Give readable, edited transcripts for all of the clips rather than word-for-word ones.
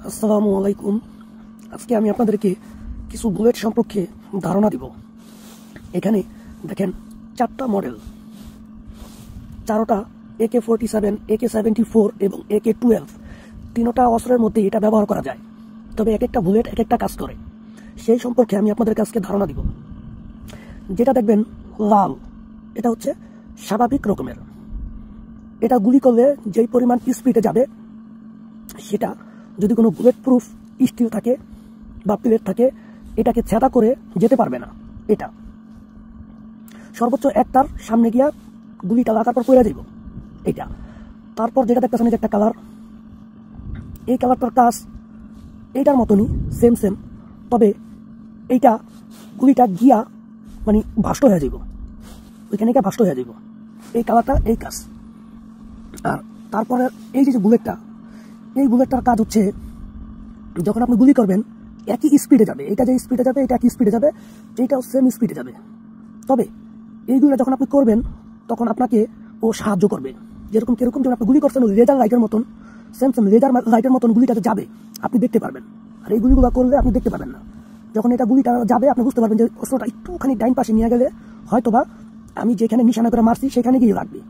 আসসালামু আলাইকুম। আজকে আমি আপনাদেরকে কিছু বুলেট সম্পর্কে ধারণা দিব। এখানে দেখেন 4টা মডেল, 4টা AK-47, AK-74 এবং AK-12। 3টা অস্ত্রের মধ্যে এটা ব্যবহার করা যায়, তবে এক একটা বুলেট এক একটা কাজ করে। সেই সম্পর্কে আমি আপনাদের কাছে ধারণা দিব। যেটা দেখবেন লাল, এটা হচ্ছে স্বাভাবিক রকমের। এটা গুলি করলে যেই পরিমাণ স্পিডে যাবে, সেটা যদি কোনো বুলেট প্রুফ স্টিল থাকে বা প্লেট থাকে, এটাকে ছেদা করে যেতে পারবে না। এটা সর্বোচ্চ একটার সামনে গিয়া গুলিটা লাগার পর পড়ে যাব এটা। তারপর যেটা দেখতেছেন যে একটা কালার, এই কালারটার কাজ এইটার মতনই, সেম, তবে এইটা গুলিটা গিয়া মানে ভাষ্ট হয়ে যাব, ওইখানে গিয়ে ভাষ্ট হয়ে যাব। এই কালারটা এই কাজ। আর তারপরে এই যে বুলেটটা, এই বুলেটটার কাজ হচ্ছে যখন আপনি গুলি করবেন একই স্পিডে যাবে। এটা যে স্পিডে যাবে এটা একই স্পিডে যাবে, এইটাও সেম স্পিডে যাবে। তবে এইগুলো যখন আপনি করবেন তখন আপনাকে ও সাহায্য করবে। যেরকম যখন আপনি গুলি করছেন লেজার লাইটের মতন, সেম লেজার লাইটের মতন গুলিটাতে যাবে, আপনি দেখতে পারবেন। আর এই গুলিগুলো করলে আপনি দেখতে পারবেন না। যখন এটা গুলিটা যাবে আপনি বুঝতে পারবেন যে অস্ত্রটা একটুখানি ডাইন পাশে নিয়ে গেলে হয়তোবা আমি যেখানে নিশানা করে মারছি সেখানে গিয়ে লাগবে।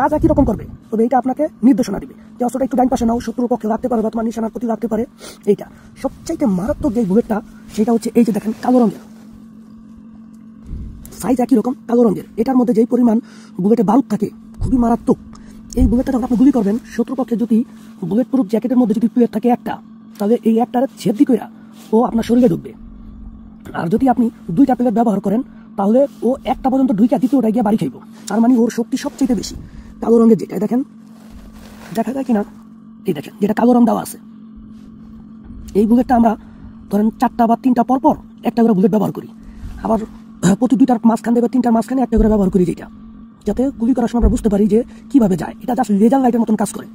কাজ একই রকম করবে, তবে এটা আপনাকে নির্দেশনা দিবে যে অস্ত্রটা একটু ডাইন পাশে নাও, শত্রুর পক্ষে লাগতে পারে বা তোমার নিশানার প্রতি লাগতে পারে। এইটা সবচাইতে মারাত্মক যে বুলেটটা, সেটা হচ্ছে এই যে দেখেন কালো রঙের, সাইজ একই রকম কালো রঙের। এটার মধ্যে যেই পরিমাণ বুলেটে বারুদ থাকে খুবই মারাত্মক। এই বুলেটটা যখন আপনি গুলি করবেন, শত্রুপক্ষে যদি বুলেট প্রুফ জ্যাকেটের মধ্যে যদি প্লেট থাকে একটা, তাহলে এই একটার ছেদি কইরা ও আপনার শরীরে ঢুকবে। আর যদি আপনি 2টা প্লেট ব্যবহার করেন, তাহলে ও একটা পর্যন্ত ঢুকে দ্বিতীয়টা গিয়ে বাড়ি খাইব। তার মানে ওর শক্তি সবচেয়ে বেশি। কালো রঙের যেটা দেখেন, দেখা যায় কিনা, এই দেখেন যেটা কালো রং দেওয়া আছে, এই বুলেটটা আমরা ধরেন 4টা বা 3টা পর একটা করে বুলেট ব্যবহার করি। আবার প্রতি 2টার মাঝখান দেবে, 3টার মাঝখানে একটা করে ব্যবহার করি, যেটা যাতে গুলি করার সময় আমরা বুঝতে পারি যে কিভাবে যায়। এটা জাস্ট লেজার লাইটের মতন কাজ করে।